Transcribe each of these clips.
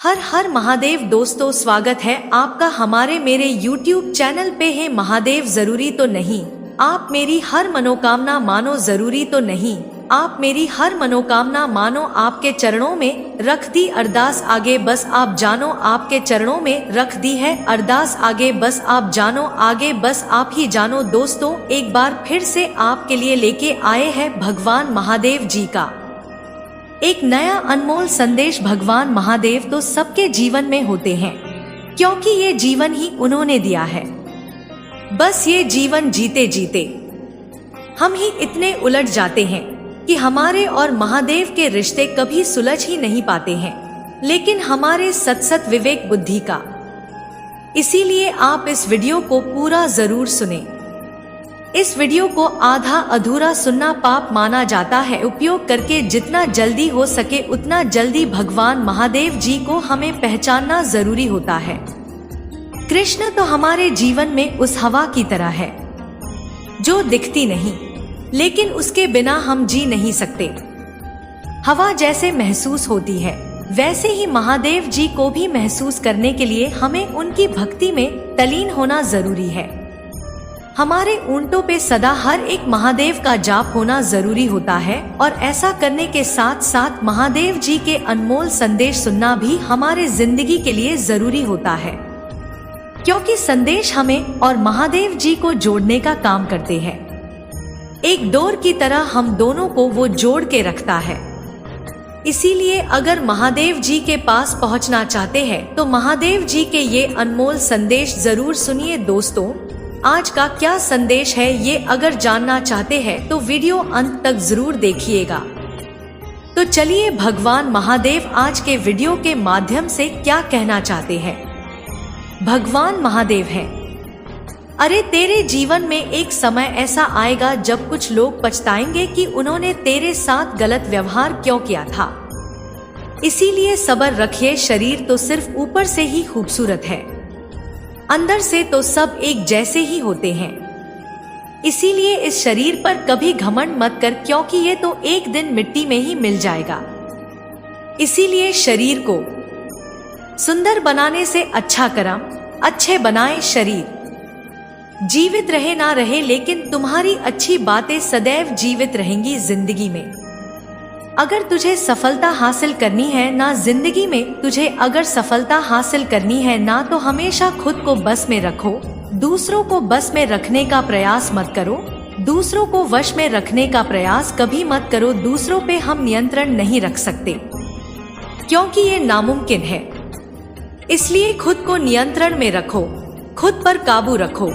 हर हर महादेव दोस्तों, स्वागत है आपका हमारे मेरे YouTube चैनल पे। है महादेव जरूरी तो नहीं, आप मेरी हर मनोकामना मानो। जरूरी तो नहीं, आप मेरी हर मनोकामना मानो। आपके चरणों में रख दी अरदास, आगे बस आप जानो। आपके चरणों में रख दी है अरदास, आगे बस आप जानो। आगे बस आप ही जानो। दोस्तों, एक बार फिर से आपके लिए लेके आए हैं भगवान महादेव जी का एक नया अनमोल संदेश। भगवान महादेव तो सबके जीवन में होते हैं, क्योंकि ये जीवन ही उन्होंने दिया है। बस ये जीवन जीते जीते हम ही इतने उलझ जाते हैं कि हमारे और महादेव के रिश्ते कभी सुलझ ही नहीं पाते हैं, लेकिन हमारे सत विवेक बुद्धि का। इसीलिए आप इस वीडियो को पूरा जरूर सुने। इस वीडियो को आधा अधूरा सुनना पाप माना जाता है। उपयोग करके जितना जल्दी हो सके उतना जल्दी भगवान महादेव जी को हमें पहचानना जरूरी होता है। कृष्ण तो हमारे जीवन में उस हवा की तरह है जो दिखती नहीं, लेकिन उसके बिना हम जी नहीं सकते। हवा जैसे महसूस होती है, वैसे ही महादेव जी को भी महसूस करने के लिए हमें उनकी भक्ति में तल्लीन होना जरूरी है। हमारे ऊंटों पे सदा हर एक महादेव का जाप होना जरूरी होता है, और ऐसा करने के साथ साथ महादेव जी के अनमोल संदेश सुनना भी हमारे जिंदगी के लिए जरूरी होता है, क्योंकि संदेश हमें और महादेव जी को जोड़ने का काम करते हैं। एक डोर की तरह हम दोनों को वो जोड़ के रखता है। इसीलिए अगर महादेव जी के पास पहुंचना चाहते हैं तो महादेव जी के ये अनमोल संदेश जरूर सुनिए। दोस्तों, आज का क्या संदेश है ये अगर जानना चाहते हैं तो वीडियो अंत तक जरूर देखिएगा। तो चलिए, भगवान महादेव आज के वीडियो के माध्यम से क्या कहना चाहते हैं। भगवान महादेव है, अरे तेरे जीवन में एक समय ऐसा आएगा जब कुछ लोग पछताएंगे कि उन्होंने तेरे साथ गलत व्यवहार क्यों किया था। इसीलिए सब्र रखिए। शरीर तो सिर्फ ऊपर से ही खूबसूरत है, अंदर से तो सब एक जैसे ही होते हैं। इसीलिए इस शरीर पर कभी घमंड मत कर, क्योंकि ये तो एक दिन मिट्टी में ही मिल जाएगा। इसीलिए शरीर को सुंदर बनाने से अच्छा कर्म अच्छे बनाए शरीर। जीवित रहे ना रहे, लेकिन तुम्हारी अच्छी बातें सदैव जीवित रहेंगी जिंदगी में। अगर तुझे सफलता हासिल करनी है ना जिंदगी में, तुझे अगर सफलता हासिल करनी है ना, तो हमेशा खुद को बस में रखो। दूसरों को बस में रखने का प्रयास मत करो। दूसरों को वश में रखने का प्रयास कभी मत करो। दूसरों पे हम नियंत्रण नहीं रख सकते, क्योंकि ये नामुमकिन है। इसलिए खुद को नियंत्रण में रखो, खुद पर काबू रखो,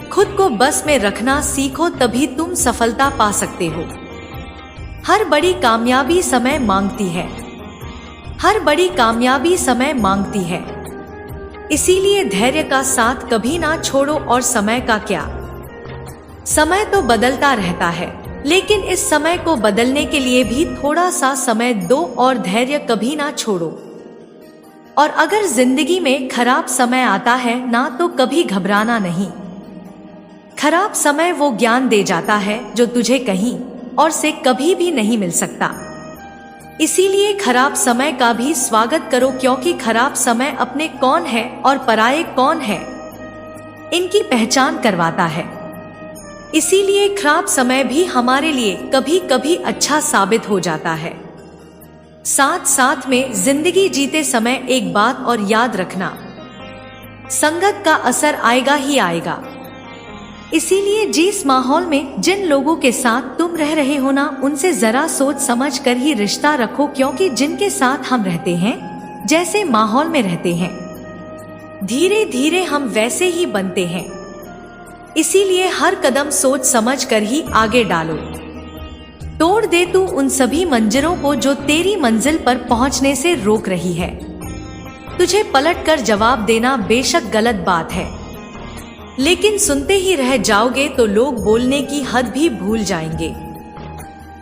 खुद को बस में रखना सीखो, तभी तुम सफलता पा सकते हो। हर बड़ी कामयाबी समय मांगती है, हर बड़ी कामयाबी समय मांगती है। इसीलिए धैर्य का साथ कभी ना छोड़ो। और समय का क्या, समय तो बदलता रहता है, लेकिन इस समय को बदलने के लिए भी थोड़ा सा समय दो और धैर्य कभी ना छोड़ो। और अगर जिंदगी में खराब समय आता है ना, तो कभी घबराना नहीं। खराब समय वो ज्ञान दे जाता है जो तुझे कहीं और से कभी भी नहीं मिल सकता। इसीलिए खराब समय का भी स्वागत करो, क्योंकि खराब समय अपने कौन है और पराये कौन है, इनकी पहचान करवाता है। इसीलिए खराब समय भी हमारे लिए कभी कभी अच्छा साबित हो जाता है। साथ साथ में जिंदगी जीते समय एक बात और याद रखना, संगत का असर आएगा ही आएगा। इसीलिए जिस माहौल में जिन लोगों के साथ तुम रह रहे हो ना, उनसे जरा सोच समझ कर ही रिश्ता रखो, क्योंकि जिनके साथ हम रहते हैं, जैसे माहौल में रहते हैं, धीरे धीरे हम वैसे ही बनते हैं। इसीलिए हर कदम सोच समझ कर ही आगे डालो। तोड़ दे तू उन सभी मंजिलों को जो तेरी मंजिल पर पहुंचने से रोक रही है। तुझे पलट कर जवाब देना बेशक गलत बात है, लेकिन सुनते ही रह जाओगे तो लोग बोलने की हद भी भूल जाएंगे।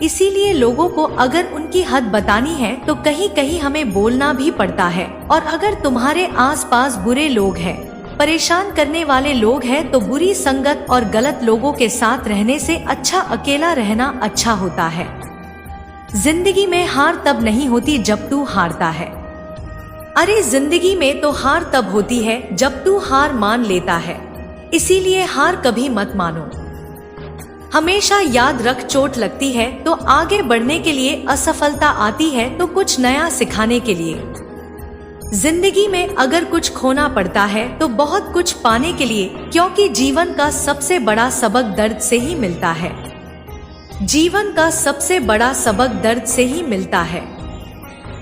इसीलिए लोगों को अगर उनकी हद बतानी है तो कहीं कहीं हमें बोलना भी पड़ता है। और अगर तुम्हारे आसपास बुरे लोग हैं, परेशान करने वाले लोग हैं, तो बुरी संगत और गलत लोगों के साथ रहने से अच्छा अकेला रहना अच्छा होता है। जिंदगी में हार तब नहीं होती जब तू हारता है। अरे जिंदगी में तो हार तब होती है जब तू हार मान लेता है, इसीलिए हार कभी मत मानो। हमेशा याद रख, चोट लगती है तो आगे बढ़ने के लिए, असफलता आती है तो कुछ नया सिखाने के लिए। जिंदगी में अगर कुछ खोना पड़ता है तो बहुत कुछ पाने के लिए, क्योंकि जीवन का सबसे बड़ा सबक दर्द से ही मिलता है। जीवन का सबसे बड़ा सबक दर्द से ही मिलता है।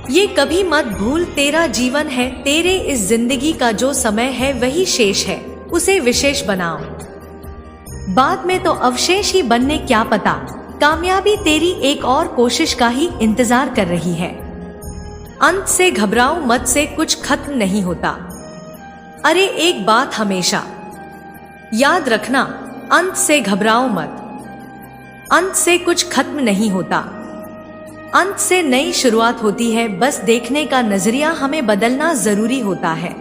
ये कभी मत भूल, तेरा जीवन है, तेरे इस जिंदगी का जो समय है वही शेष है, उसे विशेष बनाओ। बाद में तो अवशेष ही बनने क्या पता, कामयाबी तेरी एक और कोशिश का ही इंतजार कर रही है। अंत से घबराओ मत, से कुछ खत्म नहीं होता। अरे एक बात हमेशा याद रखना, अंत से घबराओ मत, अंत से कुछ खत्म नहीं होता। अंत से नई शुरुआत होती है, बस देखने का नजरिया हमें बदलना जरूरी होता है।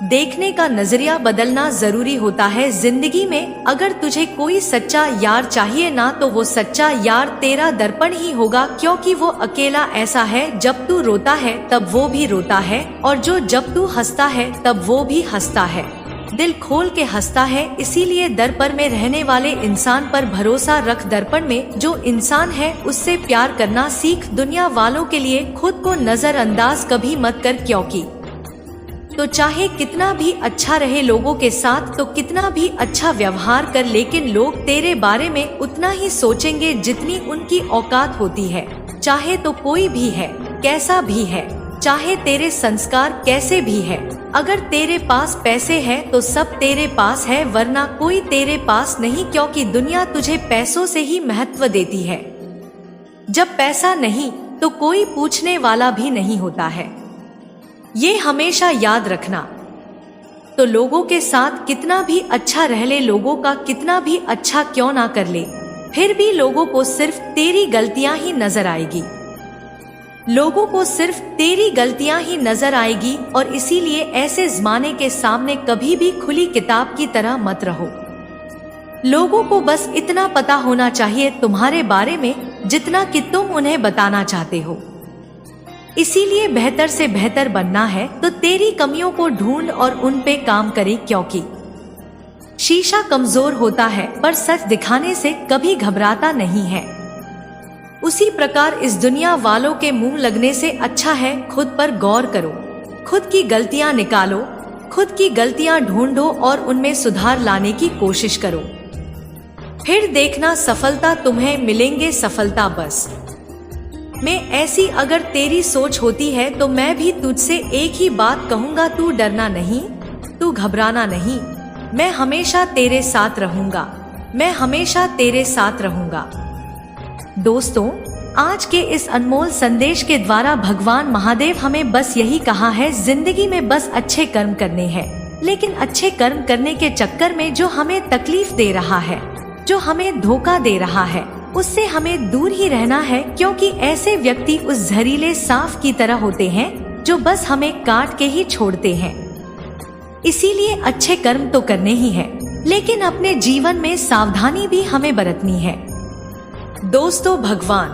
देखने का नजरिया बदलना जरूरी होता है जिंदगी में। अगर तुझे कोई सच्चा यार चाहिए ना, तो वो सच्चा यार तेरा दर्पण ही होगा, क्योंकि वो अकेला ऐसा है, जब तू रोता है तब वो भी रोता है, और जो जब तू हंसता है तब वो भी हंसता है, दिल खोल के हंसता है। इसीलिए दर्पण में रहने वाले इंसान पर भरोसा रख, दर्पण में जो इंसान है उससे प्यार करना सीख। दुनिया वालों के लिए खुद को नजरअंदाज कभी मत कर, क्योंकि तो चाहे कितना भी अच्छा रहे लोगों के साथ, तो कितना भी अच्छा व्यवहार कर, लेकिन लोग तेरे बारे में उतना ही सोचेंगे जितनी उनकी औकात होती है। चाहे तो कोई भी है, कैसा भी है, चाहे तेरे संस्कार कैसे भी है। अगर तेरे पास पैसे हैं तो सब तेरे पास है, वरना कोई तेरे पास नहीं, क्योंकि दुनिया तुझे पैसों से ही महत्व देती है। जब पैसा नहीं तो कोई पूछने वाला भी नहीं होता है, ये हमेशा याद रखना। तो लोगों के साथ कितना भी अच्छा रह ले, लोगों का कितना भी अच्छा क्यों ना कर ले, फिर भी लोगों को सिर्फ तेरी गलतियां ही नजर आएगी। लोगों को सिर्फ तेरी गलतियां ही नजर आएगी, और इसीलिए ऐसे जमाने के सामने कभी भी खुली किताब की तरह मत रहो। लोगों को बस इतना पता होना चाहिए तुम्हारे बारे में जितना कि तुम उन्हें बताना चाहते हो। इसीलिए बेहतर से बेहतर बनना है तो तेरी कमियों को ढूंढ और उन पे काम करे, क्योंकि शीशा कमजोर होता है पर सच दिखाने से कभी घबराता नहीं है। उसी प्रकार इस दुनिया वालों के मुंह लगने से अच्छा है खुद पर गौर करो, खुद की गलतियां निकालो, खुद की गलतियां ढूंढो और उनमें सुधार लाने की कोशिश करो। फिर देखना सफलता तुम्हें मिलेंगे, सफलता बस में ऐसी अगर तेरी सोच होती है तो मैं भी तुझसे एक ही बात कहूंगा, तू डरना नहीं, तू घबराना नहीं, मैं हमेशा तेरे साथ रहूंगा, मैं हमेशा तेरे साथ रहूंगा। दोस्तों, आज के इस अनमोल संदेश के द्वारा भगवान महादेव हमें बस यही कहा है, जिंदगी में बस अच्छे कर्म करने हैं, लेकिन अच्छे कर्म करने के चक्कर में जो हमें तकलीफ दे रहा है, जो हमें धोखा दे रहा है, उससे हमें दूर ही रहना है, क्योंकि ऐसे व्यक्ति उस जहरीले सांप की तरह होते हैं जो बस हमें काट के ही छोड़ते हैं। इसीलिए अच्छे कर्म तो करने ही है, लेकिन अपने जीवन में सावधानी भी हमें बरतनी है। दोस्तों, भगवान